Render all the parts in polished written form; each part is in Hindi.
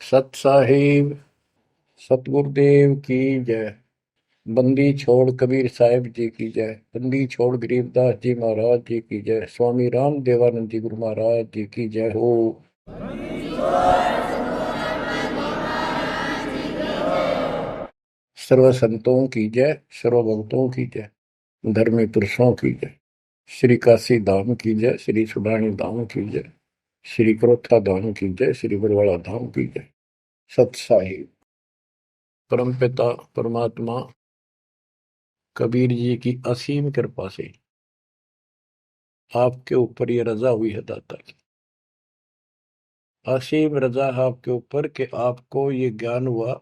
सत साहिब सतगुरुदेव की जय। बंदी छोड़ कबीर साहिब जी की जय। बंदी छोड़ गरीबदास जी महाराज जी की जय। स्वामी राम देवानंद जी गुरु महाराज जी की जय हो। सर्व संतों की जय, सर्व भक्तों की जय, धर्मी पुरुषों की जय। श्री काशी धाम की जय, श्री सुडानी धाम की जय, श्री क्रोथा धाम की जय, श्री बरवाड़ा धाम की जय। सत साहिब परमपिता परमात्मा कबीर जी की असीम कृपा से आपके ऊपर ये रजा हुई है दाता की। असीम रजा है आपके ऊपर कि आपको ये ज्ञान हुआ,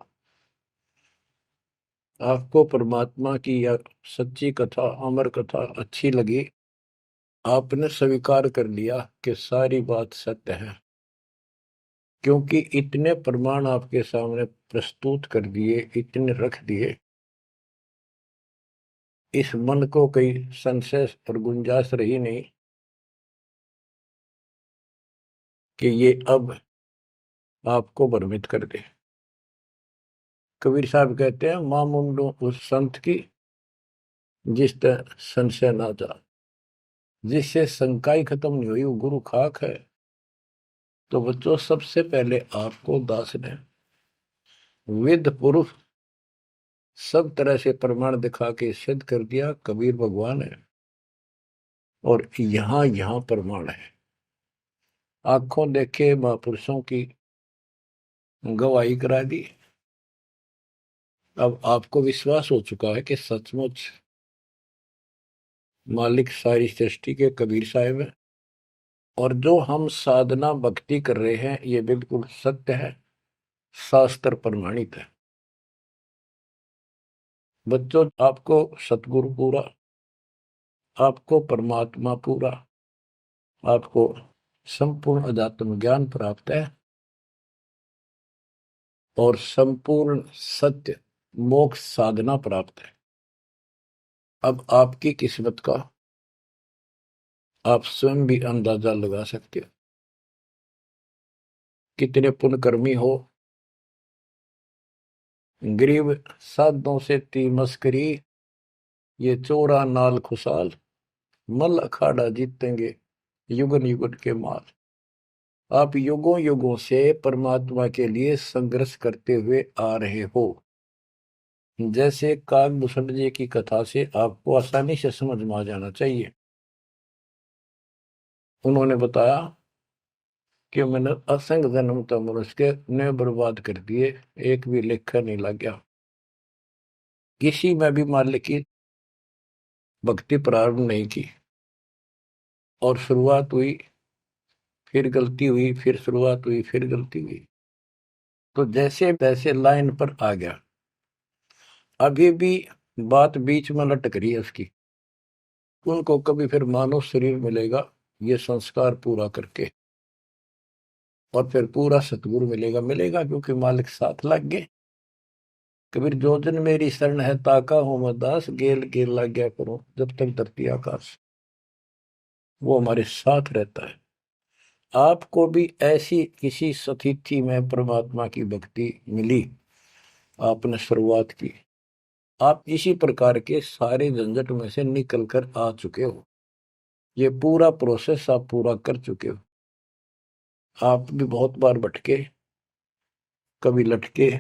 आपको परमात्मा की यह सच्ची कथा, अमर कथा अच्छी लगी। आपने स्वीकार कर लिया कि सारी बात सत्य है, क्योंकि इतने प्रमाण आपके सामने प्रस्तुत कर दिए, इतने रख दिए, इस मन को कोई संशय और गुंजाइश रही नहीं कि ये अब आपको भ्रमित कर दे। कबीर साहब कहते हैं, मां मुंडो उस संत की जिस तरह संशय ना जा, जिससे शंका ही खत्म नहीं हुई, वो गुरु खाक है। तो बच्चों, सबसे पहले आपको दास ने वेद पुरुष सब तरह से प्रमाण दिखा के सिद्ध कर दिया कबीर भगवान है। और यहां यहां प्रमाण है, आंखों देखे महापुरुषों की गवाही करा दी। अब आपको विश्वास हो चुका है कि सचमुच मालिक सारी सृष्टि के कबीर साहिब है, और जो हम साधना भक्ति कर रहे हैं ये बिल्कुल सत्य है, शास्त्र प्रमाणित है। बच्चों, आपको सतगुरु पूरा, आपको परमात्मा पूरा, आपको संपूर्ण अध्यात्म ज्ञान प्राप्त है, और संपूर्ण सत्य मोक्ष साधना प्राप्त है। अब आपकी किस्मत का आप स्वयं भी अंदाजा लगा सकते हो। कितने पुण्यकर्मी हो, गरीब साधों से ती मस्करी, ये चोरा नाल खुशाल, मल अखाड़ा जीतेंगे युगन युगन के माल। आप युगों युगों से परमात्मा के लिए संघर्ष करते हुए आ रहे हो। जैसे काकभूषण जी की कथा से आपको आसानी से समझ में आ जाना चाहिए। उन्होंने बताया कि मैंने असंख्य जन्म तो मनुष्य के ने बर्बाद कर दिए, एक भी लेखा नहीं लग गया। किसी में भी मालिक की भक्ति प्रारंभ नहीं की, और शुरुआत हुई, फिर गलती हुई, फिर शुरुआत हुई, फिर गलती हुई, तो जैसे तैसे लाइन पर आ गया। अभी भी बात बीच में लटक रही है उसकी। उनको कभी फिर मानव शरीर मिलेगा ये संस्कार पूरा करके, और फिर पूरा सतगुरु मिलेगा। मिलेगा क्योंकि मालिक साथ लग गए। कबीर जो जन मेरी शरण है ताका हूं मैं दास, गेल गेल लग गया करूं जब तक धरती आकाश। वो हमारे साथ रहता है। आपको भी ऐसी किसी स्थिति में परमात्मा की भक्ति मिली, आपने शुरुआत की, आप इसी प्रकार के सारे झंझट में से निकल कर आ चुके हो। ये पूरा प्रोसेस आप पूरा कर चुके हो। आप भी बहुत बार भटके, कभी लटके,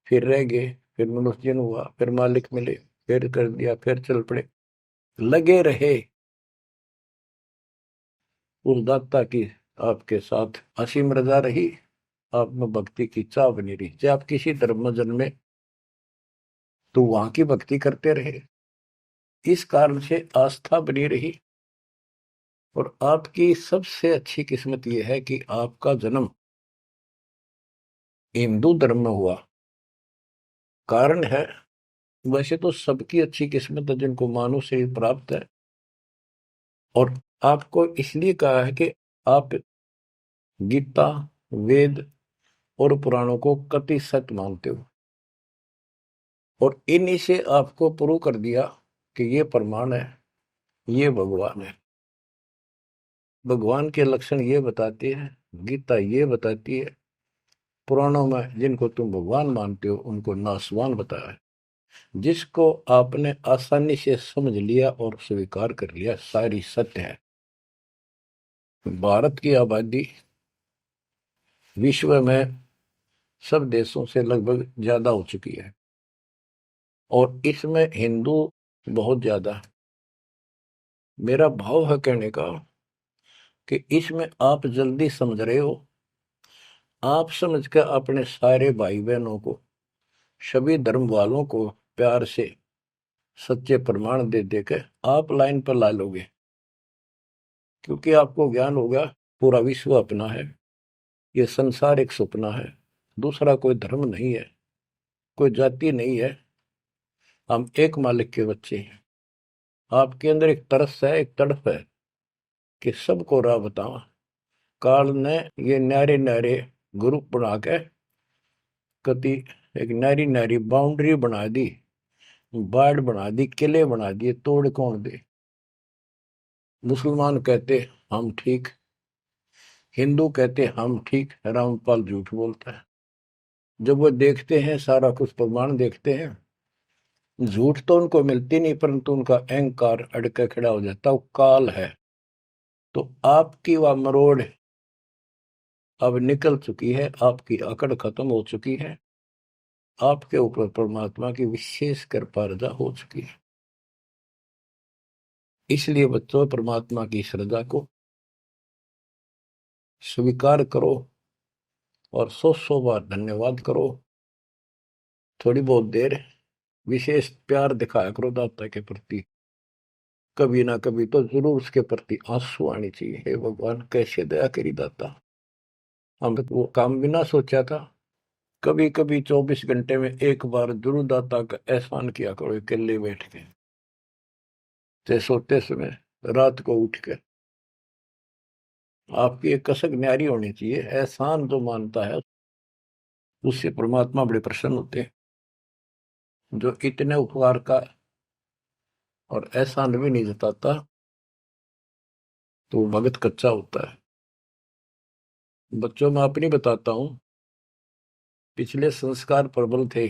फिर रह गए, फिर मनुष्य जन्म हुआ, फिर मालिक मिले, फिर कर दिया, फिर चल पड़े, लगे रहे। उस दाता की आपके साथ असीम रजा रही, आप में भक्ति की चाह बनी रही। चाहे आप किसी धर्म में जन्मे तो वहां की भक्ति करते रहे, इस कारण से आस्था बनी रही। और आपकी सबसे अच्छी किस्मत यह है कि आपका जन्म हिंदू धर्म में हुआ। कारण है, वैसे तो सबकी अच्छी किस्मत है जिनको मानव शरीर प्राप्त है, और आपको इसलिए कहा है कि आप गीता, वेद और पुराणों को कति सत्य मानते हो, और इन्हीं से आपको प्रूव कर दिया कि ये प्रमाण है, ये भगवान है। भगवान के लक्षण ये बताते हैं, गीता ये बताती है, पुराणों में जिनको तुम भगवान मानते हो उनको नासवान बताया है। जिसको आपने आसानी से समझ लिया और स्वीकार कर लिया, सारी सत्य है। भारत की आबादी विश्व में सब देशों से लगभग ज्यादा हो चुकी है और इसमें हिंदू बहुत ज्यादा है। मेरा भाव है कहने का कि इसमें आप जल्दी समझ रहे हो। आप समझ कर अपने सारे भाई बहनों को, सभी धर्म वालों को प्यार से सच्चे प्रमाण दे देकर आप लाइन पर ला लोगे, क्योंकि आपको ज्ञान होगा पूरा विश्व अपना है, ये संसार एक सपना है, दूसरा कोई धर्म नहीं है, कोई जाति नहीं है, हम एक मालिक के बच्चे हैं। आपके अंदर एक तरस है, एक तड़प है कि सबको राह बतावा। काल ने ये न्यारे न्यारे ग्रुप बना के कति एक नारी नारी बाउंड्री बना दी, बाढ़ बना दी, किले बना दिए, तोड़ कौन दे। मुसलमान कहते हम ठीक, हिंदू कहते हम ठीक, रामपाल झूठ बोलता है। जब वो देखते हैं सारा कुछ प्रमाण देखते हैं, झूठ तो उनको मिलती नहीं, परंतु उनका अहंकार अड़के खड़ा हो जाता, वो काल है। तो आपकी वह मरोड़ अब निकल चुकी है, आपकी अकड़ खत्म हो चुकी है, आपके ऊपर परमात्मा की विशेष कृपा रजा हो चुकी है। इसलिए बच्चों, परमात्मा की श्रद्धा को स्वीकार करो और 100 बार धन्यवाद करो। थोड़ी बहुत देर विशेष प्यार दिखाया करो दाता के प्रति, कभी ना कभी तो जरूर उसके प्रति आंसू आनी चाहिए। हे भगवान, कैसे दया करी दाता, हमने वो काम बिना सोचा था। कभी कभी 24 घंटे में एक बार जरूर दाता का एहसान किया करो, अकेले बैठ के, चाहे सोते समय, रात को उठ के। आपकी एक कसक न्यारी होनी चाहिए। एहसान जो मानता है उससे परमात्मा बड़े प्रसन्न होते हैं। जो इतने उपकार का और एहसान भी नहीं जताता तो भगत कच्चा होता है। बच्चों में अपनी बताता हूं, पिछले संस्कार प्रबल थे।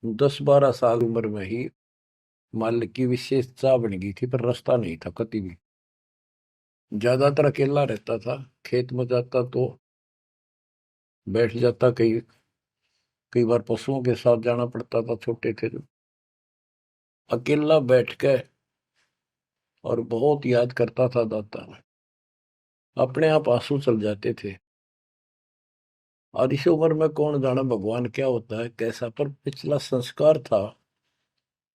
10-12 साल उम्र में ही माल की विशेष चाह बन गई थी, पर रास्ता नहीं था कति भी। ज्यादातर अकेला रहता था, खेत में जाता तो बैठ जाता, कई बार पशुओं के साथ जाना पड़ता था, छोटे थे जो। अकेला बैठ के और बहुत याद करता था दाता, अपने आप आंसू चल जाते थे। और इस उम्र में कौन जाना भगवान क्या होता है कैसा, पर पिछला संस्कार था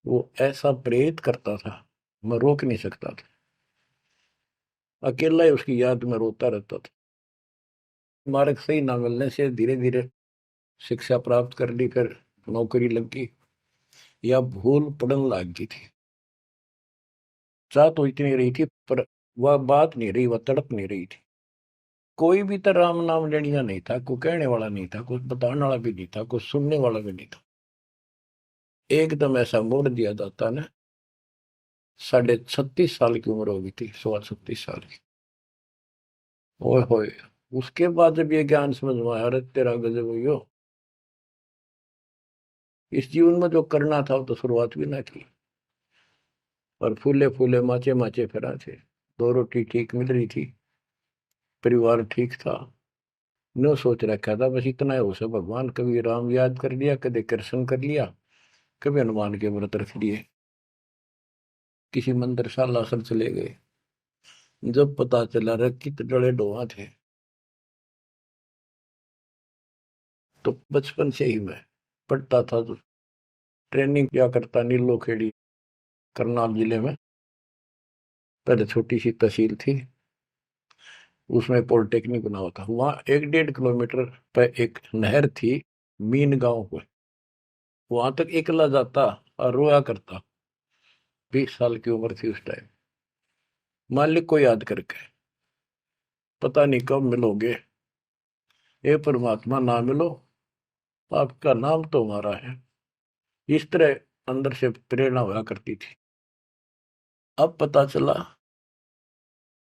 वो ऐसा प्रेरित करता था, मैं रोक नहीं सकता था। अकेला ही उसकी याद में रोता रहता था। मार्ग सही ना मिलने से धीरे धीरे शिक्षा प्राप्त कर ली, फिर नौकरी लगी या भूल पड़न लग गई थी। चाह तो इतनी रही थी पर वह बात नहीं रही, वह तड़प नहीं रही थी। कोई भी तो राम नाम लेनिया नहीं था, कोई कहने वाला नहीं था, कुछ बताने वाला भी नहीं था, कुछ सुनने वाला भी नहीं था। एकदम ऐसा मोड़ दिया दाता ने। 36.5 साल की उम्र हो गई थी, 36.5 साल की। ओए होए, उसके बाद जब ये ज्ञान समझ में आया, अरे तेरा गजब हो, इस जीवन में जो करना था वो तो शुरुआत भी ना की। और फूले फूले माचे माचे फिरा थे, 2 रोटी ठीक मिल रही थी, परिवार ठीक था। नो सोच रखा था बस इतना है उसे, भगवान कभी राम याद कर लिया, कभी कृष्ण कर लिया, कभी हनुमान के व्रत रख लिए, किसी मंदिर सालासर चले गए। जब पता चला रे कित डले डोहा थे, तो बचपन से ही मैं पढ़ता था, तो ट्रेनिंग क्या करता नीलो खेड़ी, करनाल जिले में। पहले छोटी सी तहसील थी, उसमें पॉलिटेक्निक बना हुआ था। वहां 1-1.5 किलोमीटर पे एक नहर थी, मीन गांव को। वहां तक एकला जाता और रोया करता। 20 साल की उम्र थी उस टाइम। मालिक को याद करके, पता नहीं कब मिलोगे, हे परमात्मा ना मिलो, आपका नाम तो हमारा है। इस तरह अंदर से प्रेरणा हुआ करती थी। अब पता चला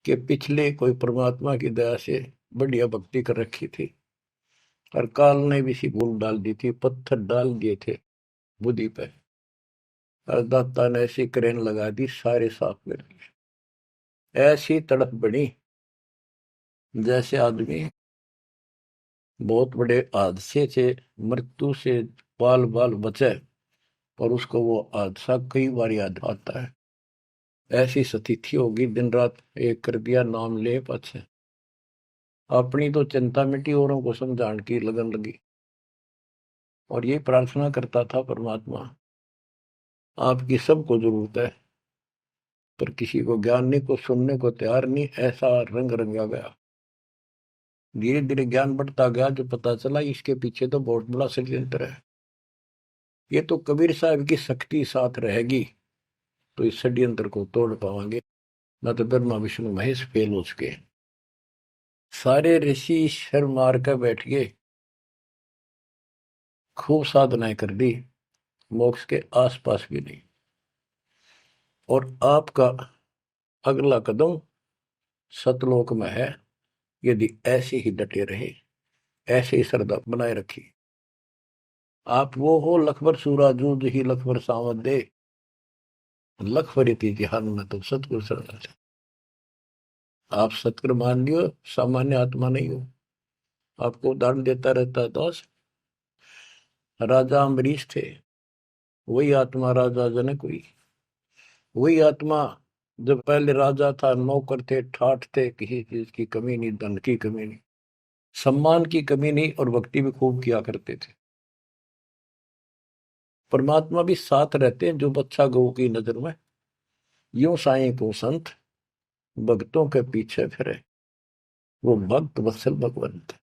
कि पिछले कोई परमात्मा की दया से बढ़िया भक्ति कर रखी थी, और काल ने भी सी भूल डाल दी थी, पत्थर डाल दिए थे बुद्धि पे, और दाता ने ऐसी क्रेन लगा दी, सारे साफ कर दिए। ऐसी तड़प बनी जैसे आदमी बहुत बड़े हादसे से, मृत्यु से बाल बाल बचे और उसको वो हादसा कई बार याद आता है। ऐसी स्थिति होगी, दिन रात एक कर दिया, नाम ले पाछे। अपनी तो चिंता मिटी, औरों को समझाने की लगन लगी। और ये प्रार्थना करता था, परमात्मा आपकी सबको जरूरत है, पर किसी को ज्ञानी को सुनने को तैयार नहीं। ऐसा रंग रंगा गया, धीरे धीरे ज्ञान बढ़ता गया, जो पता चला इसके पीछे तो बहुत बड़ा षड्यंत्र है। ये तो कबीर साहब की शक्ति साथ रहेगी तो इस षड्यंत्र को तोड़ पाएंगे, न तो ब्रह्मा विष्णु महेश फेल हो चुके। सारे ऋषि शर मार कर बैठ गए, खूब साधनाएं कर दी, मोक्ष के आसपास भी नहीं। और आपका अगला कदम सतलोक में है, यदि ऐसे ही डटे रहे, ऐसे ही श्रद्धा बनाए रखी। आप वो हो लखबर सूराजूद ही लखबर सावत दे, लखबर तिहान में तो सतगुरु शरण। आप सतगुरु मान लियो, सामान्य आत्मा नहीं हो। आपको उदाहरण देता रहता है दास। राजा अम्बरीश थे, वही आत्मा राजा जनक हुई। वही आत्मा जब पहले राजा था, नौकर थे, ठाठ थे, किसी चीज की कमी नहीं, धन की कमी नहीं, सम्मान की कमी नहीं, और भक्ति भी खूब किया करते थे। परमात्मा भी साथ रहते हैं जो बच्चा गौ की नजर में। यूं साईं को संत भक्तों के पीछे फिरे, वो भक्त वत्सल भगवंत।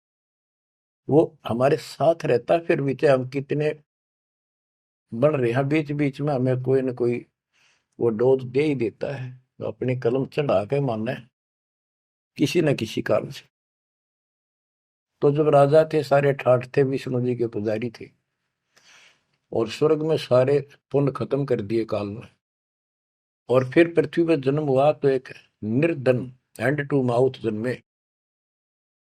वो हमारे साथ रहता है, फिर भी चाहे हम कितने बढ़ रहे हैं, बीच बीच में हमें कोई ना कोई वो डोज दे ही देता है, तो अपनी कलम चढ़ा के मानना है किसी न किसी कारण से। तो जब राजा थे, सारे ठाठ थे, विष्णु जी के पुजारी थे, और स्वर्ग में सारे पुण्य खत्म कर दिए काल में, और फिर पृथ्वी पर जन्म हुआ तो एक निर्धन हैंड टू माउथ जन्मे,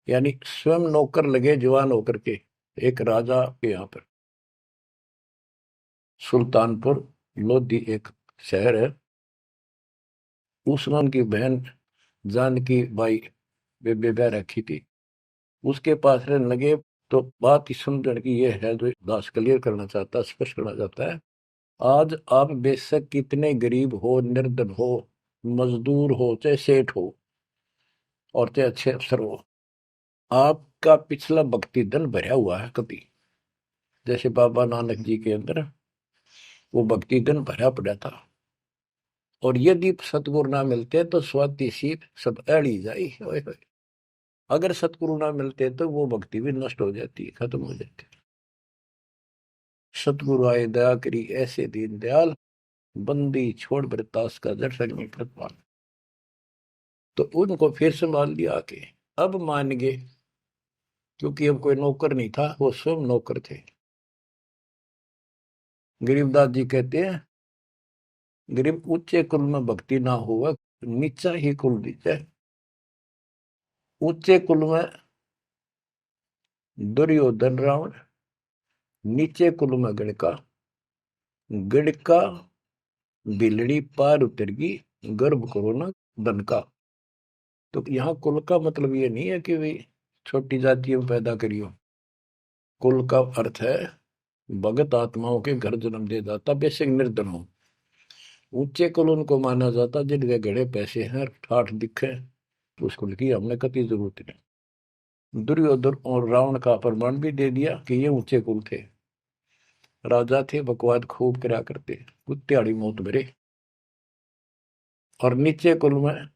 यानी स्वयं नौकर लगे जवान होकर के। एक राजा के यहाँ पर सुल्तानपुर लोधी एक शहर है, उसमें उनकी बहन जानकी बाई बेबे बह रखी थी, उसके पास रहने लगे। तो बात इस सुंदर की ये है, जो दास क्लियर करना चाहता है, स्पष्ट करना चाहता है। आज आप बेशक कितने गरीब हो, निर्धन हो, मजदूर हो, चाहे सेठ हो, और चाहे अच्छे अफसर हो, आपका पिछला भक्ति धन भरा हुआ है कभी। जैसे बाबा नानक जी के अंदर वो भक्ति धन भरा पड़ा था, और यदि सतगुरु ना मिलते तो स्वाति सी सब अड़ी जाई। अगर सतगुरु ना मिलते तो वो भक्ति भी नष्ट हो जाती, खत्म हो जाती। सतगुरु आए दया करी ऐसे दीन दयाल, बंदी छोड़ बरतास का जड़ संग प्रतिपाल। तो उनको फिर संभाल लिया आके, अब मान गए, क्योंकि अब कोई नौकर नहीं था, वो स्वयं नौकर थे। गरीबदास जी कहते हैं, गरीब ऊंचे कुल में भक्ति ना हुआ, नीचा ही कुल दीजिए। ऊंचे कुल में दुर्योधन रावण, नीचे कुल में गणका, गणका बिलड़ी पार उतर गई, गर्भ करो ना धन का। तो यहाँ कुल का मतलब ये नहीं है कि भाई छोटी जातियों में पैदा करियो। कुल का अर्थ है भगत आत्माओं के घर जन्म दे जाता, बेसिक निर्धन हो। ऊंचे कुल उनको माना जाता जिनके घड़े पैसे हैं, ठाठ दिखे, तो उस कुल की हमने कति जरूरत नहीं। दुर्योधन और रावण का प्रमाण भी दे दिया कि ये ऊंचे कुल थे, राजा थे, बकवाद खूब करा करते, कुत्तेआड़ी मौत भरे। और नीचे कुल में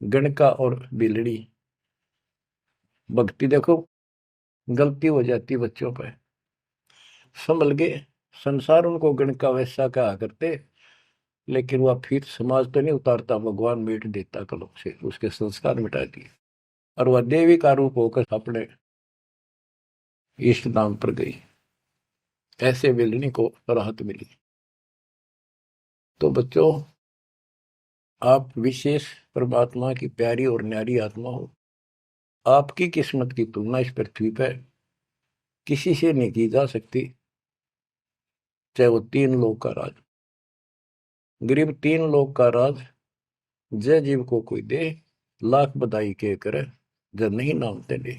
गणका और बिलड़ी, भक्ति देखो गलती हो जाती बच्चों पर, संभल गए। संसार उनको गणका वैसा कहा करते, लेकिन वह फिर समाज तो नहीं उतारता, भगवान मिट देता कलम से, उसके संस्कार मिटा दिए, और वह देवी का रूप होकर अपने इष्ट धाम पर गई। ऐसे बिलनी को राहत मिली। तो बच्चों, आप विशेष परमात्मा की प्यारी और न्यारी आत्मा हो। आपकी किस्मत की तुलना इस पृथ्वी पर किसी से नहीं की जा सकती, चाहे वो तीन लोग का राज, गरीब तीन लोग का राज जय जीव को कोई दे, लाख बधाई के करे जब नहीं नामते ले।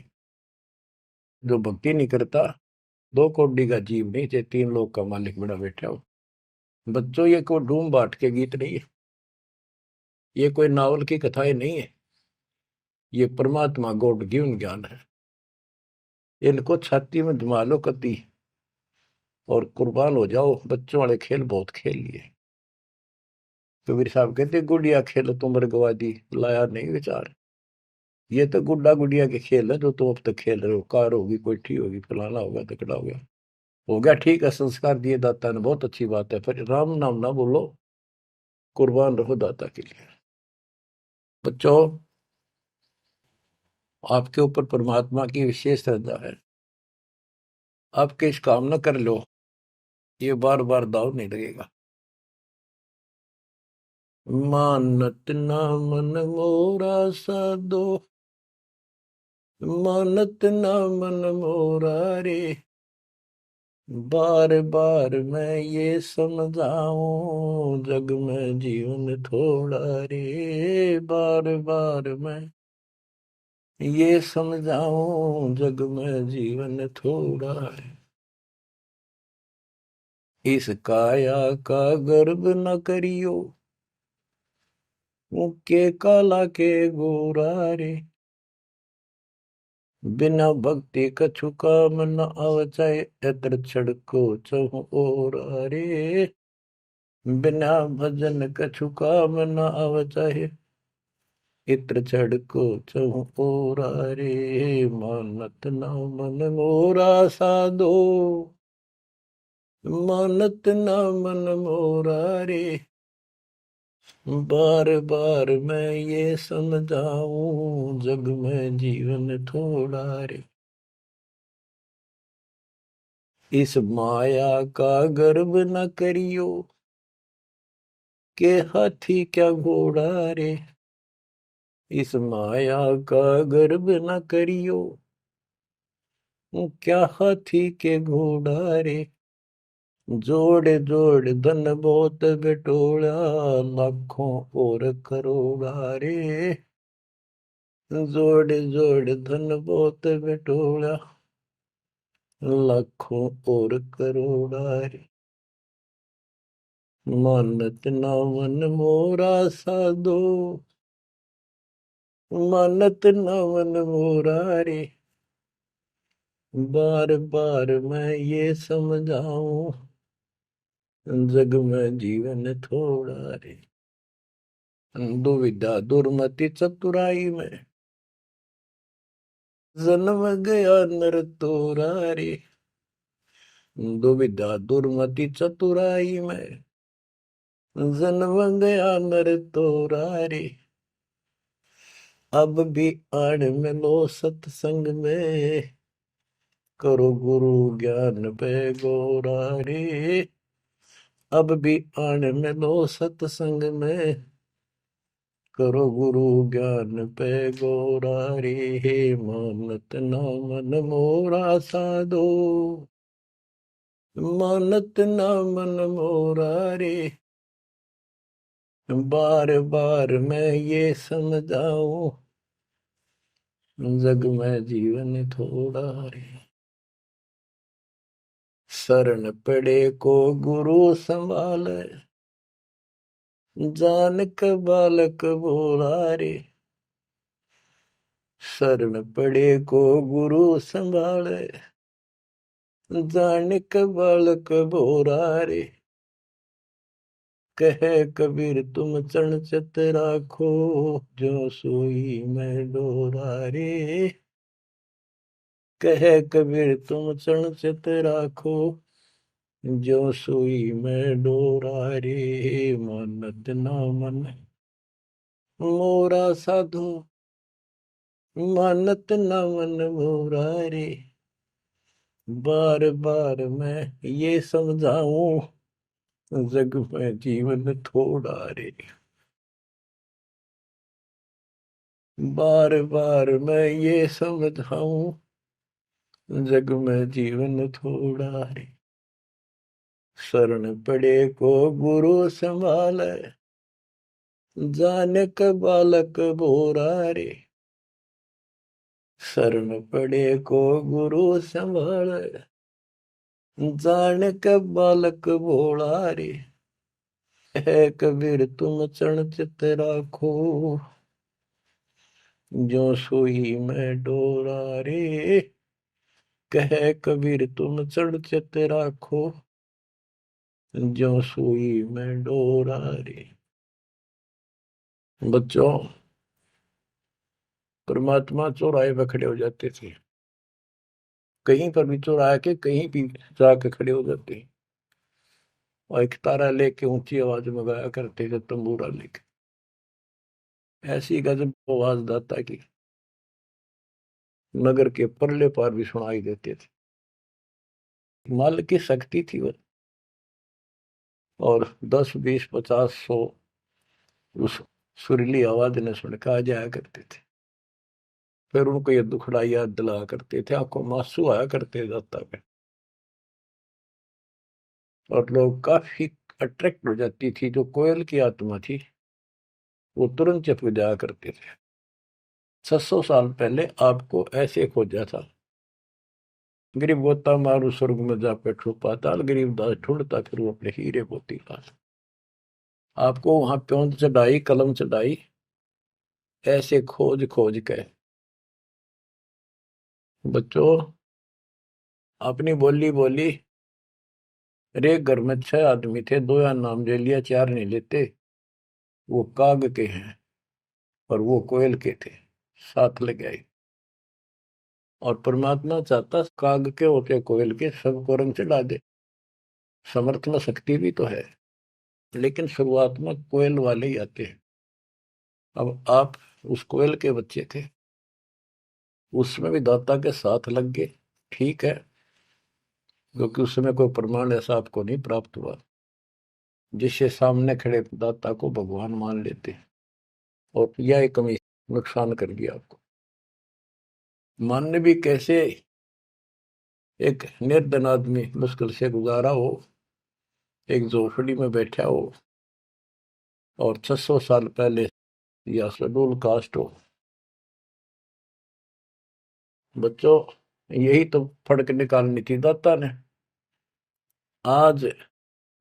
जो भक्ति नहीं करता, दो कौड़ी का जीव नहीं, चाहे तीन लोग का मालिक बड़ा बैठा हो। बच्चों, ये कोई डूम बाट के गीत नहीं है, ये कोई नावल की कथाएं नहीं है, ये परमात्मा गॉड गिवन ज्ञान है। इनको छाती में जमा लो कति और कुर्बान हो जाओ। बच्चों वाले खेल बहुत खेल लिए। कबीर साहब कहते गुड़िया खेल तुम गवा दी, लाया नहीं विचार। ये तो गुड्डा गुड़िया के खेल है जो तुम अब तक खेल रहे हो। कार होगी, कोठी होगी, फलाना होगा, तकड़ा हो गया ठीक है, संस्कार दिए दाता ने, बहुत अच्छी बात है, पर राम नाम ना बोलो, कुर्बान रहो दाता के लिए। बच्चों, आपके ऊपर परमात्मा की विशेष श्रद्धा है। आपके इस काम न कर लो, ये बार बार दाव नहीं लगेगा। मानत ना मन मोरा साधो, मानत ना मन मोरा रे, बार बार मैं ये समझाऊं, जग में जीवन थोड़ा रे, बार बार मैं ये समझाऊं, जग में जीवन थोड़ा है। इस काया का गर्व न करियो, मुक्के काला के गोरा रे, बिना भक्ति कछु काम न आवचाए, एतर छड़को चहु और रे, बिना भजन कछु काम न आवचाए, इत्र छड़को चहु और रे, मानत न मन मोरा साधो, मानत न मन मोरा रे, बार बार मैं ये समझाऊं, जग में जीवन थोड़ा रे। इस माया का गर्व न करियो, के हाथी क्या घोड़ा रे, इस माया का गर्व न करियो, क्या हाथी के घोड़ा रे, जोड़ जोड़ धन बहुत बटोला, लाखों और करोड़ा रे, जोड़ जोड़ धन बहुत बटोला, लाखों और करोड़ा रे, मानत ना मन मोरा साधो, मानत ना मन मोरा रे, बार बार मैं ये समझाऊं, जग में जीवन थोड़ा रे। दुविधा दुर्मति चतुराई में, जन्म गया नर तोरा रे, दुविधा दुर्मति चतुराई में, जन्म गया नर तोरा रे, अब भी आड़ में लो सत्संग में, करो गुरु ज्ञान पे गोरा रे, अब भी आड़ में लो सत्संग में, करो गुरु ज्ञान पे गोरा रे, मानत ना मन मोरा साधो, मानत ना मन मोरा रे, बार बार मैं ये समझाऊं, जग में जीवन थोड़ा रे। शरण पड़े को गुरु संभाले, जानक बालक बोला रे, शरण पड़े को गुरु संभाले, जानक बालक बोरा रे, कहे कबीर तुम चरण चित राखो, जो सोई मैं डोरा रे, कहे कबीर तुम चरण चित राखो, जो सोई मैं डोरा रे, मानत ना मन मोरा साधो, मानत न मन मोरा रे, बार बार मैं ये समझाऊं, जग में जीवन थोड़ा रे। बार बार मैं ये समझाऊं, जग में जीवन थोड़ा रे। शरण पड़े को गुरु संभाले, जाने का बालक भोरा रे। शरण पड़े को गुरु संभाले, जाने का बालक भोला रे। है कबीर तुम चरण चित राखो, जो सोई में डोरा रे। कहे कबीर तुम चढ़ चित राखो, जो सुई में डोरा रे। बच्चों, परमात्मा चौराहे पे खड़े हो जाते थे, कहीं पर भी चौराहे के कहीं भी जाके खड़े हो जाते हैं, और एक तारा लेके ऊंची आवाज में गाया करते थे, तंबूरा लेके। ऐसी गजब आवाज दाता की नगर के परले पार भी सुनाई देते थे। माल की शक्ति थी वो, और 10 20 50 100 उस सुरीली आवाज ने सुन के आ जाया करते थे। फिर उनको ये दुखड़ा याद दिलाया करते थे, आंखों में आंसू आया करते दाता के, और लोग काफी अट्रैक्ट हो जाती थी। जो कोयल की आत्मा थी वो तुरंत चप जाया करते थे। 600 साल पहले आपको ऐसे खोजा था, गरीब गोता मारू स्वर्ग में जा बैठो पाताल, गरीब दास ढूंढता फिर वो अपने हीरे मोती पास। आपको वहां प्योंद चढ़ाई, कलम चढ़ाई, ऐसे खोज खोज के। बच्चों, अपनी बोली बोली। एक घर में 6 आदमी थे, 2 या नाम ले लिया, 4 नहीं लेते। वो काग के हैं और वो कोयल के थे, साथ लग गए। और परमात्मा चाहता काग के होते कोयल के सबको रंग चढ़ा दे। समर्थ में शक्ति भी तो है, लेकिन शुरुआत में कोयल वाले ही आते हैं। अब आप उस कोयल के बच्चे थे, उसमें भी दाता के साथ लग गए, ठीक है, क्योंकि उस समय कोई प्रमाण ऐसा आपको नहीं प्राप्त हुआ जिससे सामने खड़े दाता को भगवान मान लेते, और यह एक कमी नुकसान कर गया आपको। मानने भी कैसे? एक निर्धन आदमी मुश्किल से गुजारा हो, एक झोपड़ी में बैठा हो, और 600 साल पहले या शेड्यूल कास्ट हो। बच्चों, यही तो फर्क निकालनी थी दाता ने। आज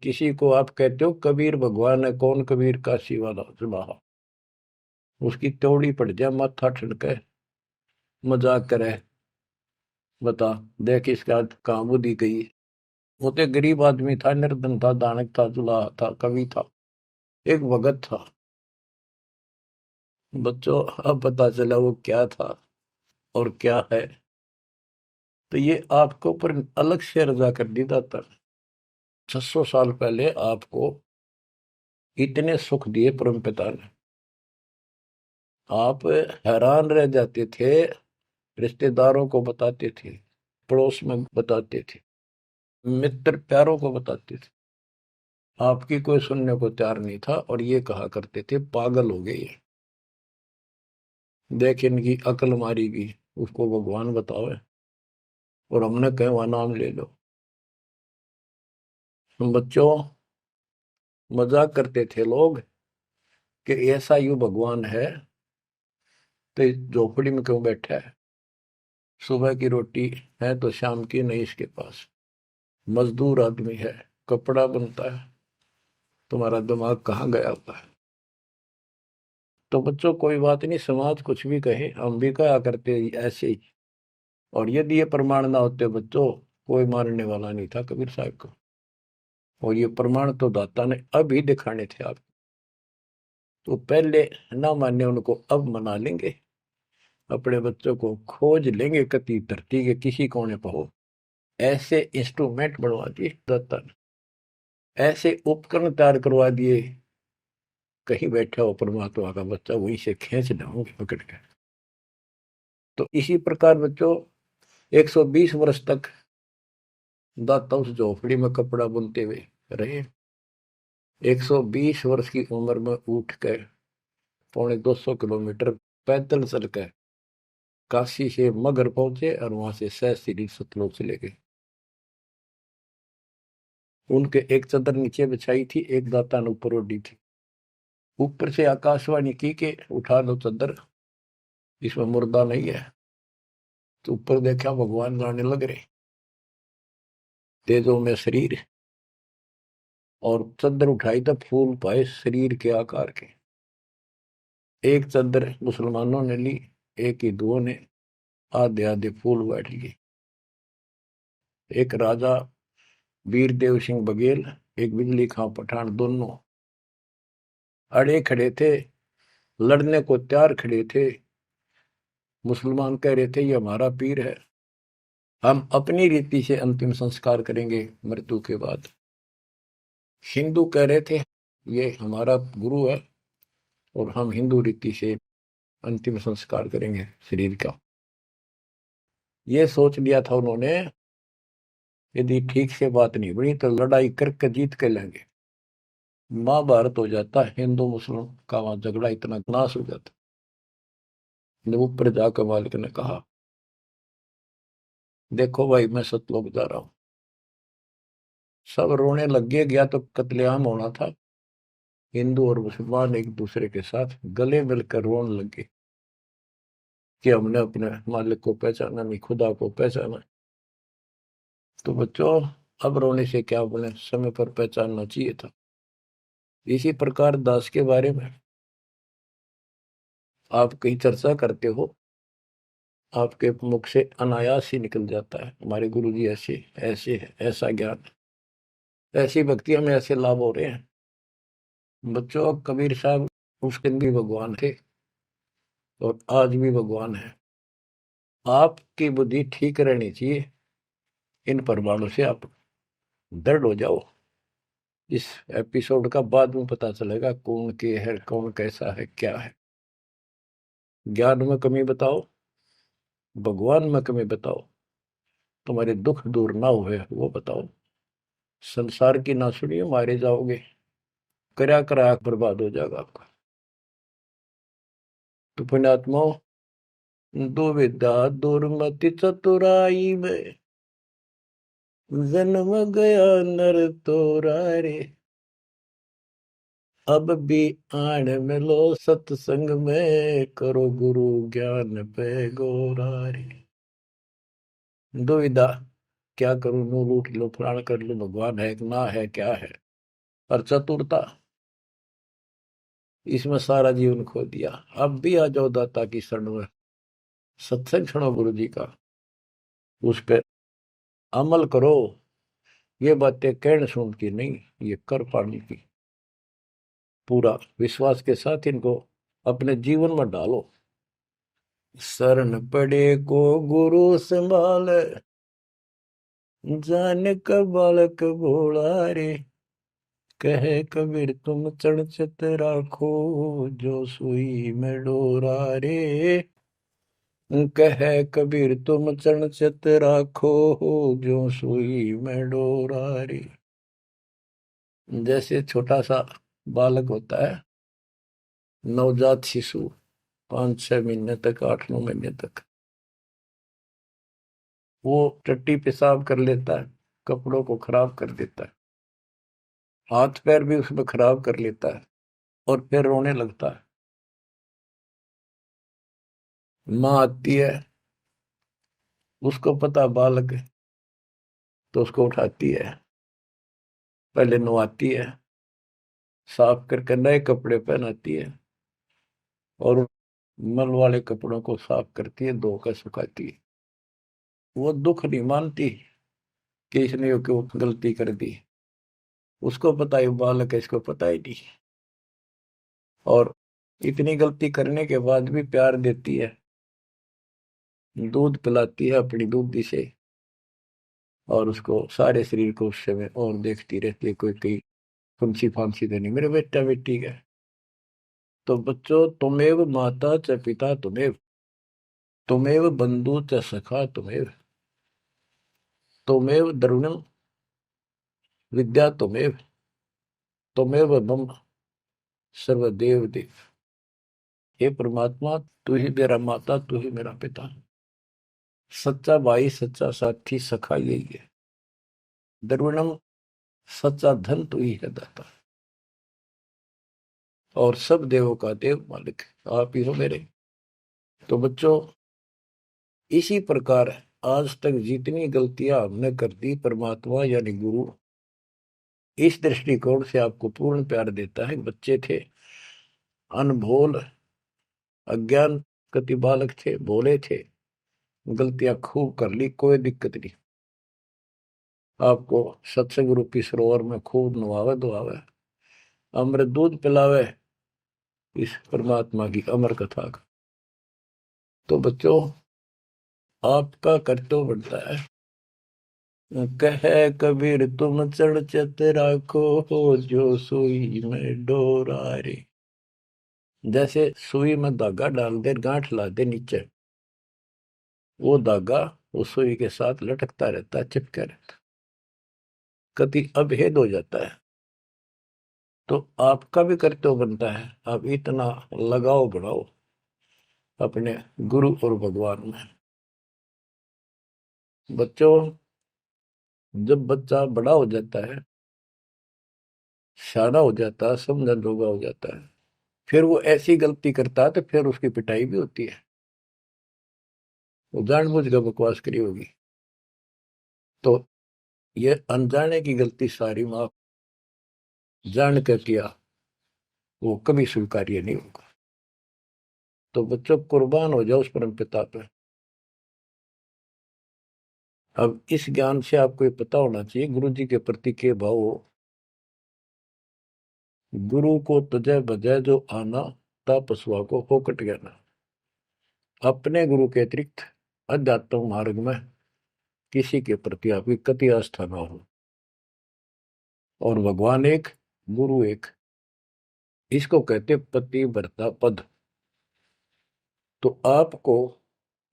किसी को आप कहते हो कबीर भगवान है, कौन कबीर काशी वाला जुलाहा, उसकी त्योड़ी पड़ जाए, माथा ठनके, मजाक करे, बता देख इसका कहाँ बुद्धि गई। वो तो गरीब आदमी था, निर्धन था, दानक था, जुलाहा था, कवि था, एक भगत था। बच्चों, अब पता चला वो क्या था और क्या है। तो ये आपके ऊपर अलग से रजा कर दी दाता। 600 साल पहले आपको इतने सुख दिए परमपिता ने, आप हैरान रह जाते थे। रिश्तेदारों को बताते थे, पड़ोस में बताते थे, मित्र प्यारों को बताते थे, आपकी कोई सुनने को तैयार नहीं था, और ये कहा करते थे पागल हो गए ये, देख इनकी अकल मारी गई, उसको भगवान बताओ, और हमने कहे वह नाम ले लो। बच्चों, मजाक करते थे लोग कि ऐसा यू भगवान है तो इस झोपड़ी में क्यों बैठा है, सुबह की रोटी है तो शाम की नहीं इसके पास, मजदूर आदमी है, कपड़ा बनता है, तुम्हारा दिमाग कहाँ गया होता है। तो बच्चों, कोई बात नहीं, समाज कुछ भी कहे, हम भी कहा करते ऐसे ही। और यदि ये प्रमाण ना होते बच्चों, कोई मारने वाला नहीं था कबीर साहब को। और ये प्रमाण तो दाता ने अब ही दिखाने थे आपको। तो पहले ना माने उनको, अब मना लेंगे, अपने बच्चों को खोज लेंगे कति धरती के किसी कोने पर हो। ऐसे इंस्ट्रूमेंट बनवा दिए दाता ने, ऐसे उपकरण तैयार करवा दिए, कहीं बैठा हो परमात्मा का बच्चा वहीं से खींच लाऊंगे पकड़ के। तो इसी प्रकार बच्चों, 120 वर्ष तक दाता उस झोपड़ी में कपड़ा बुनते हुए रहे। 120 वर्ष की उम्र में उठ कर 250 किलोमीटर पैदल चल कर काशी से मगर पहुंचे और वहां से सहस्त्री सतलोक चले गए। उनके एक चादर नीचे बिछाई थी, एक दाता ने ऊपर ओढ़ी थी। ऊपर से आकाशवाणी की के उठा लो चादर, इसमें मुर्दा नहीं है। तो ऊपर देखा भगवान जाने लग रहे, तेजों में शरीर, और चादर उठाई तो फूल पाए शरीर के आकार के। एक चादर मुसलमानों ने ली, एक हिंदुओं ने, आधे आधे फूल बैठ लिए। एक राजा वीरदेव सिंह बघेल, एक बिजली खां पठान, दोनों अड़े खड़े थे, लड़ने को तैयार खड़े थे। मुसलमान कह रहे थे ये हमारा पीर है, हम अपनी रीति से अंतिम संस्कार करेंगे मृत्यु के बाद। हिंदू कह रहे थे ये हमारा गुरु है और हम हिंदू रीति से अंतिम संस्कार करेंगे शरीर का। ये सोच लिया था उन्होंने, यदि ठीक से बात नहीं बनी तो लड़ाई करके जीत के लेंगे। महाभारत हो जाता, हिंदू मुस्लिम का वहां झगड़ा इतना नाश हो जाता। ऊपर जाकर मालिक ने कहा देखो भाई मैं सतलोक जा रहा हूं। सब रोने लग गया तो कत्लेआम होना था। हिंदू और मुसलमान एक दूसरे के साथ गले मिलकर रोने लगे कि हमने अपने मालिक को पहचाना नहीं, खुदा को पहचाना। तो बच्चों अब रोने से क्या बोले, समय पर पहचानना चाहिए था। इसी प्रकार दास के बारे में आप कहीं चर्चा करते हो, आपके मुख से अनायास ही निकल जाता है हमारे गुरु जी ऐसे ऐसे है, ऐसा ज्ञान, ऐसी भक्ति हमें ऐसे लाभ हो रहे हैं। बच्चों कबीर साहब उस दिन भी भगवान थे और आज भी भगवान है। आपकी बुद्धि ठीक रहनी चाहिए, इन प्रमाणों से आप दृढ़ हो जाओ। इस एपिसोड का बाद में पता चलेगा कौन के है, कौन कैसा है, क्या है। ज्ञान में कमी बताओ, भगवान में कमी बताओ, तुम्हारे दुख दूर ना हुए वो बताओ। संसार की ना सुनिए, मारे जाओगे, करा करा बर्बाद हो जाएगा आपका। तो पुण्यात्मा, दुविधा दुर्मति चतुराई में जन्म गया नर तोरा रे। अब भी आण मिलो सत्संग में, करो गुरु ज्ञान पे गोरा रे। दुविधा, क्या करूं, नू लूट लो, फलाण कर लो, भगवान है कि ना है, क्या है। और चतुरता, इसमें सारा जीवन खो दिया। अब भी आ जाओ दाता की शरण में, सत्संग सुनो गुरु जी का, उस पर अमल करो। ये बातें कहने सुन की नहीं, ये कर पाने की। पूरा विश्वास के साथ इनको अपने जीवन में डालो। शरण पड़े को गुरु संभाल, जान का बालक भोला रे। कहे कबीर तुम चढ़ राखो, जो सुई में डोरा रे। कहे कबीर तुम चढ़ राखो, जो सुई में डोरा रे। जैसे छोटा सा बालक होता है, नवजात शिशु, 5-6 महीने तक, 8-9 महीने तक, वो टट्टी पेशाब कर लेता है, कपड़ों को खराब कर देता है, हाथ पैर भी उसमें खराब कर लेता है और फिर रोने लगता है। माँ आती है, उसको पता बालक है, तो उसको उठाती है, पहले नहलाती है, साफ करके नए कपड़े पहनाती है और मल वाले कपड़ों को साफ करती है, धोकर सुखाती है। वो दुख नहीं मानती कि इसने क्यों गलती कर दी, उसको पता है बालक है, इसको पता ही नहीं। और इतनी गलती करने के बाद भी प्यार देती है, दूध पिलाती है अपनी दूधी से, और उसको सारे शरीर को उस समय और देखती रहती है, कोई कहीं फुंसी फांसी तो नहीं, मेरे बेटा बेटी है। तो बच्चों, तुमेव माता च पिता तुमेव, तुमेव बंधु च सखा तुमेव, तुमेव द्रविणम विद्या तुमेव, तुमेव मम सर्वदेव देव। हे परमात्मा, तू ही मेरा माता, तू ही मेरा पिता, सच्चा भाई, सच्चा साथी, सखा यही है। द्रविणम, सच्चा धन तू ही है दाता, और सब देवों का देव मालिक आप ही हो मेरे। तो बच्चों, इसी प्रकार आज तक जितनी गलतियां हमने कर दी, परमात्मा यानी गुरु इस दृष्टिकोण से आपको पूर्ण प्यार देता है। बच्चे थे, अनभोल, अज्ञान कति बालक थे, भोले थे, गलतियां खूब कर ली, कोई दिक्कत नहीं। आपको सत्संग रूपी सरोवर में खूब नवावे धोआवे, अमृत दूध पिलावे इस परमात्मा की अमर कथा का। तो बच्चों, आपका कर्तव्य बनता है, कहे कबीर तुम चढ़ चत राखो, हो जो सुई में डोरा रे। जैसे सुई में धागा डाल दे, गांठ ला दे नीचे, वो धागा उस सुई के साथ लटकता रहता है, चिपका रहता है, कभी अभेद हो जाता है। तो आपका भी कर्तव्य बनता है, आप इतना लगाव बढ़ाओ अपने गुरु और भगवान में। बच्चों, जब बच्चा बड़ा हो जाता है, शाना हो जाता है, समझन जोगा हो जाता है, फिर वो ऐसी गलती करता है तो फिर उसकी पिटाई भी होती है। वो जानबूझ कर बकवास करी होगी, तो ये अनजाने की गलती सारी माफ, जान कर किया वो कभी स्वीकार्य नहीं होगा। तो बच्चों, कुर्बान हो जाओ उस परम पिता पे। अब इस ज्ञान से आपको ये पता होना चाहिए गुरु जी के प्रति के भाव हो। गुरु को तजय बजय जो आना, तापसवा को फोकट ज्ञाना। अपने गुरु के अतिरिक्त अध्यात्म मार्ग में किसी के प्रति आपकी कति आस्था ना हो। और भगवान एक, गुरु एक, इसको कहते पतिव्रता पद। तो आपको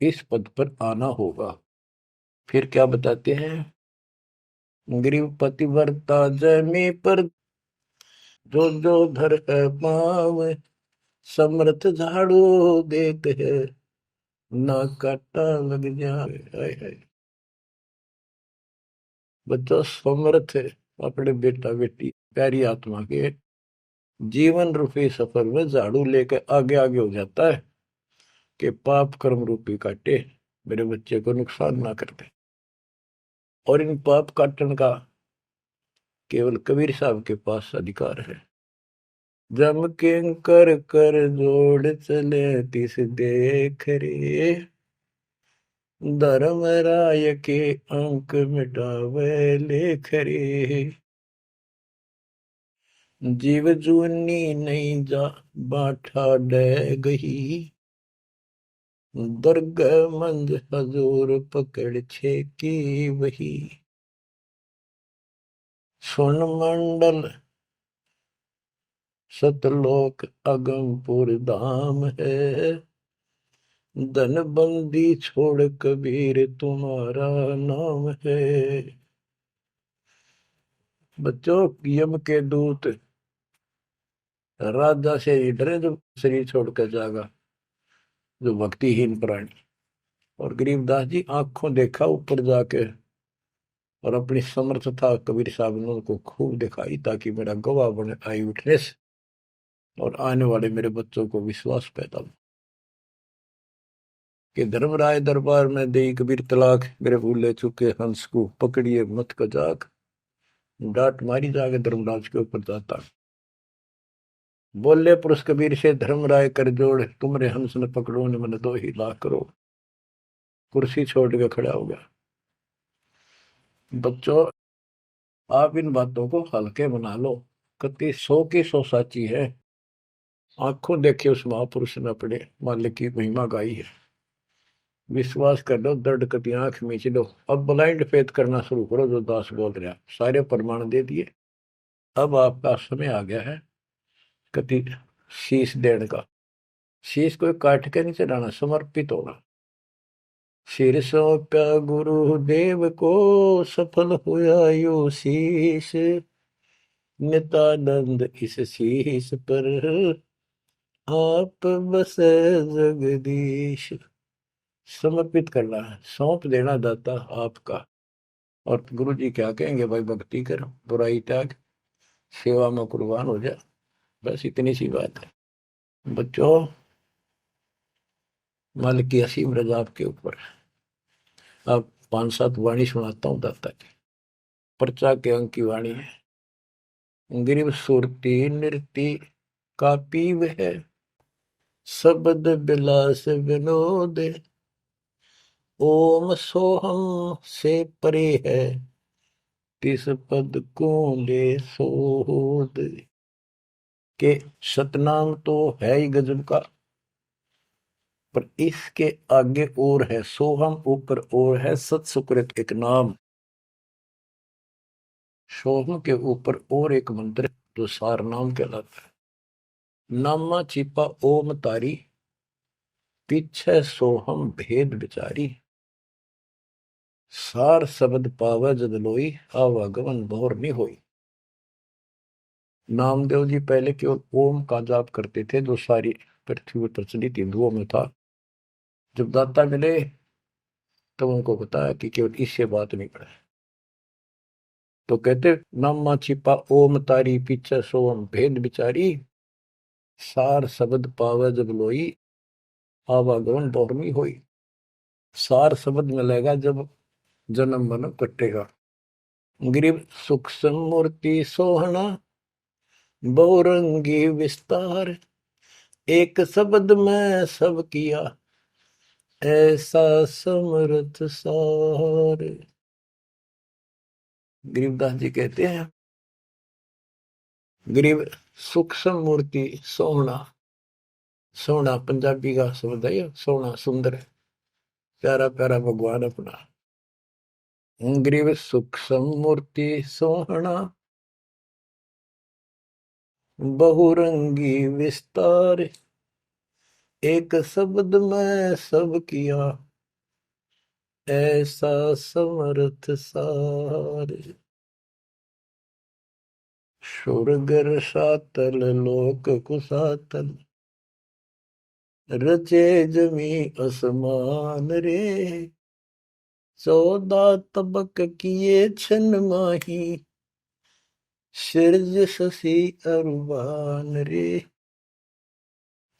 इस पद पर आना होगा। फिर क्या बताते हैं, ग्रीव पतिव्रता जमी पर, जो जो धर है पाव, समर्थ झाड़ू देते है, ना काटा लग जाए। बच्चों, समर्थ है अपने बेटा बेटी प्यारी आत्मा के जीवन रूपी सफर में झाड़ू लेकर आगे आगे हो जाता है कि पाप कर्म रूपी काटे मेरे बच्चे को नुकसान ना करते। और इन पाप काटन का केवल कबीर साहब के पास अधिकार है। जम के कर कर जोड़ चले तिस देख रे, धर्म राय के अंक मिटावे लेख रे। जीव जूनी नहीं जा बाठा डे गही, दर्ग मंद हजूर पकड़ छे की वही। सुन मंडल सतलोक अगमपुर धाम है, धन बंदी छोड़ कबीर तुम्हारा नाम है। बच्चों, यम के दूत राजा से डरे जो शरीर छोड़कर जागा, जो भक्तिहीन प्राणी। और गरीबदास जी आंखों देखा ऊपर जाके, और अपनी समर्थता कबीर साहब ने उनको खूब दिखाई, ताकि मेरा गवाह बने आई विटनेस, और आने वाले मेरे बच्चों को विश्वास पैदा हो कि धर्मराय दरबार में दे कबीर तलाक, मेरे भूले चुके हंस को पकड़िए मत कजाक, डांट मारी जाके धर्मराज के ऊपर जाता। बोले पुरुष कबीर से धर्मराय कर जोड़, तुमरे हंस न पकड़ो ने मन 2 लाख करो। कुर्सी छोड़ के खड़ा हो गया। बच्चों, आप इन बातों को हल्के बना लो, कति 100 की 100 साची है। आंखों देखे उस महापुरुष ने अपने मालिक की महिमा गाई है। विश्वास कर लो, दर्द कति आंख मीच लो। अब ब्लाइंड फेथ करना शुरू करो, जो दास बोल रहा, सारे प्रमाण दे दिए। अब आपका समय आ गया है कति शीश देने का। शीश को काट के नहीं चढ़ाना, समर्पित होना। सिर सौंप्या गुरुदेव को, सफल हुआ यो शीश, नित्यानंद इस शीश पर आप बसे जगदीश। समर्पित करना है, सौंप देना दाता आपका। और गुरु जी क्या कहेंगे, भाई भक्ति कर, बुराई त्याग, सेवा में कुर्बान हो जा। बस इतनी सी बात है बच्चों। मालिक की असीम रजा आपके ऊपर। अब 5-7 वाणी सुनाता हूँ दाता की। पर्चा के अंक की वाणी है। गिरिव सुरती नृति का पीव है, शब्द बिलास विनोद। ओम सोहम से परे है, तिस पद को ले सोद। के सतनाम तो है ही गजब का, पर इसके आगे और है सोहम, ऊपर और है सत सुकृत एक नाम। सोहम के ऊपर और एक मंत्र जो सार नाम कहलाता है। नामा छिपा ओम तारी, पीछे सोहम भेद विचारी। सार शब्द पावे जद लोई, आवागमन भोर नहीं होई। नामदेव जी पहले केवल ओम का जाप करते थे, जो सारी पृथ्वी पर प्रचलित हिंदुओं में था। जब दाता मिले तो उनको बताया कि केवल इससे बात नहीं पड़े। तो कहते नामा छिपा ओम तारी, पीछे सोम भेद विचारी। सार शब्द पावे जब लोई, आवागमन बहुरमी होई। सार शब्द मिलेगा जब जन्म मन कटेगा। गिरिव सुख समूर्ति सोहना, बहुरंगी विस्तार। एक शब्द में सब किया, ऐसा समर्थ सार। गरीबदास जी कहते हैं, गरीब सूक्ष्म मूर्ति सोहना। सोहना पंजाबी का शब्द है, सोहना सुंदर, प्यारा प्यारा भगवान अपना। गरीब सूक्ष्म मूर्ति सोहना, बहुरंगी विस्तार। एक शब्द में सब किया, ऐसा समर्थ सार। सुरगर सातल लोक कुसातल, रचे जमी असमान रे। 14 तबक किए छन माही, सिरज शशि अरुबान रे।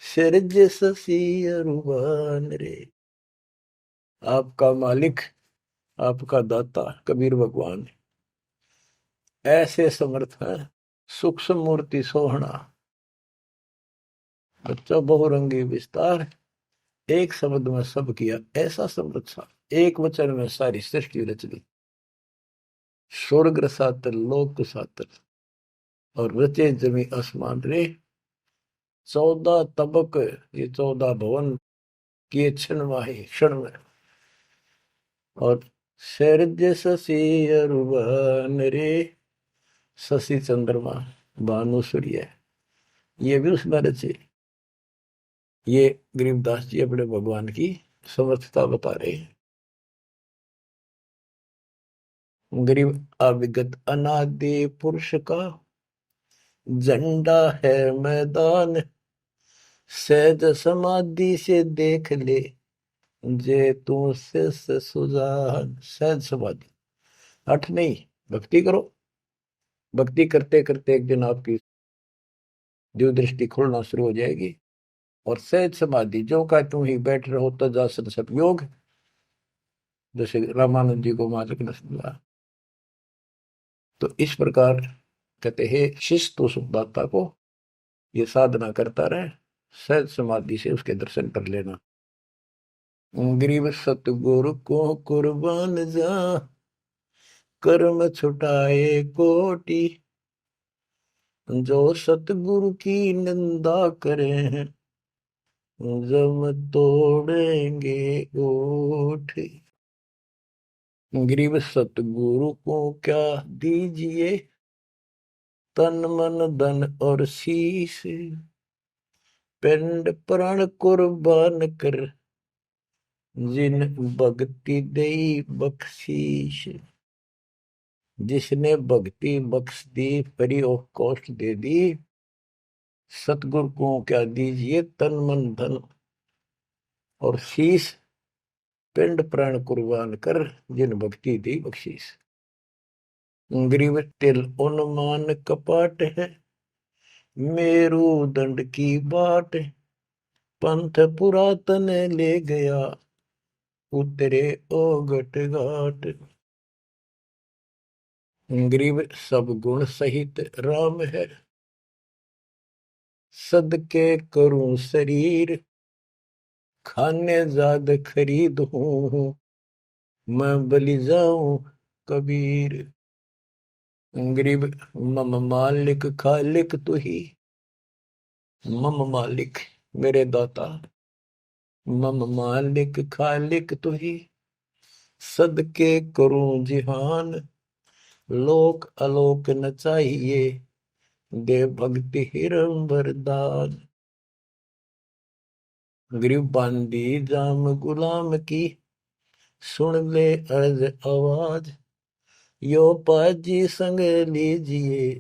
सिरज शशि अरुबान रे। आपका मालिक, आपका दाता कबीर भगवान ऐसे समर्थ है। सूक्ष्म मूर्ति सोहना, बच्चा बहुरंगी विस्तार। एक शब्द में सब किया, ऐसा समर्थ सा। एक वचन में सारी सृष्टि रच दी। स्वर्ग सातल लोक सातल, और रचे जमी आसमान रे। 14 तबक, ये 14 भवन किए क्षण माही, क्षण में। और शरज शशि अरुबन रे। शशि चंद्रमा, भानु सूर्य, ये भी उसमें रचे। ये गरीबदास जी अपने भगवान की समर्थता बता रहे हैं। गरीब अविगत अनादि पुरुष का, झंडा है मैदान। सहज समाधि से देख ले, जे तू से सुजान। सहज समाधि, हठ नहीं, भक्ति करो। भक्ति करते करते एक दिन आपकी दिव्य दृष्टि खुलना शुरू हो जाएगी। और सहज समाधि, जो का तुम ही बैठ रहो तजासन सब योग, जैसे रामानंद जी को मालिक ने समझा। तो इस प्रकार कहते हैं शिष्य तो सुखदाता को ये साधना करता रहे, सहज समाधि से उसके दर्शन कर लेना। गरीब सतगुरु को कुर्बान जा, कर्म छुटाए कोटि। जो सतगुरु की निंदा करें, जम तोड़ेंगे ओठ। गरीब सतगुरु को क्या दीजिए, तन मन धन और शीश। पिंड प्राण कुर्बान कर, जिन भक्ति दई बख्शीश। जिसने भक्ति बख्श दी, फ्री ऑफ कॉस्ट दे दी, सतगुरु को क्या दीजिए तन मन धन, और शीश पिंड प्राण कुर्बान कर, जिन भक्ति दी बख्शीस। ग्रीव तिल उन्मान कपाट है, मेरू दंड की बाट, पंथ पुरातन ले गया, उतरे ओगट घाट। ग्रीव सब गुण सहित राम है, सदके करूं शरीर, खाने जाद खरीद हूं, मैं बलि जाऊं कबीर। ग्रीब मम मालिक खालिक तू ही, मम मालिक मेरे दाता, मम मालिक खालिक तू ही, सदके करूं जिहान, लोक अलोक न चाहिए, दे भक्ति हिरम वरदान। ग्रीब बांदी जाम गुलाम की, सुन ले अर्ज आवाज, यो पाजी संग लीजिए,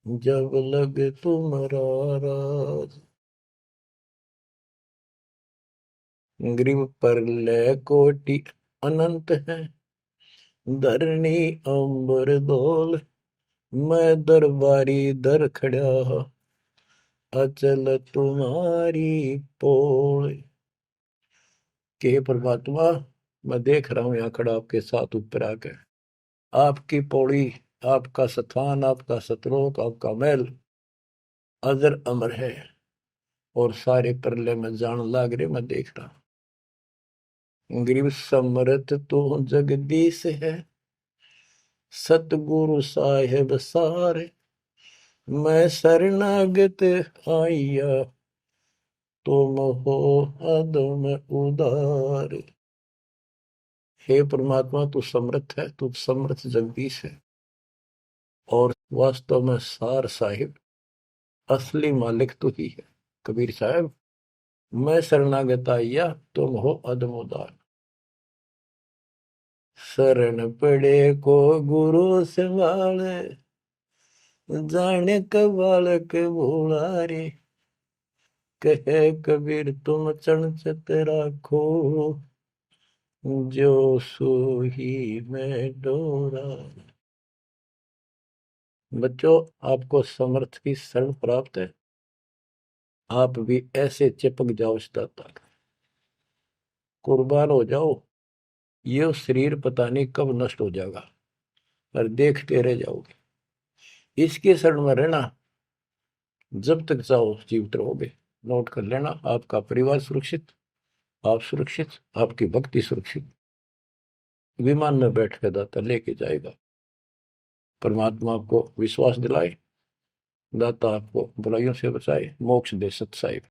जब लग तुम्हारा राज। ग्रीव पर ले कोटि अनंत है, धरणी अंबर धोल, मैं दरबारी दर खड़ा, अचल तुम्हारी पोल। के परमात्मा, मैं देख रहा हूं यहाँ खड़ा आपके साथ ऊपर आकर, आपकी पौड़ी, आपका स्थान, आपका सतलोक, आपका महल अजर अमर है, और सारे परले में जान लाग रहे, मैं देख रहा हूं। ग्रीव समरथ तो जगदीश है, सतगुरु साहेब सारे, मैं शरणागत आइया, तुम हो अदम उदार। हे परमात्मा, तू समर्थ है, तू समर्थ जगदीश है, और वास्तव में सार साहिब असली मालिक तू ही है। कबीर साहब, मैं शरणागत आइया, तुम हो अदम उदार। शरण पड़े को गुरु संभाले, जाने का बालक भोला रे, कहे कबीर तुम चणचत राखो, जो सोही में डोरा। बच्चों, आपको समर्थ की शरण प्राप्त है, आप भी ऐसे चिपक जाओ इस दाता, कुर्बान हो जाओ। ये शरीर पता नहीं कब नष्ट हो जाएगा, पर देखते रह जाओगे। इसके शरण में रहना, जब तक चाहो जीवित रहोगे। नोट कर लेना, आपका परिवार सुरक्षित, आप सुरक्षित, आपकी भक्ति सुरक्षित। विमान में बैठ कर दाता लेके जाएगा। परमात्मा आपको विश्वास दिलाए, दाता आपको बुराइयों से बचाए, मोक्ष दे सत साहिब।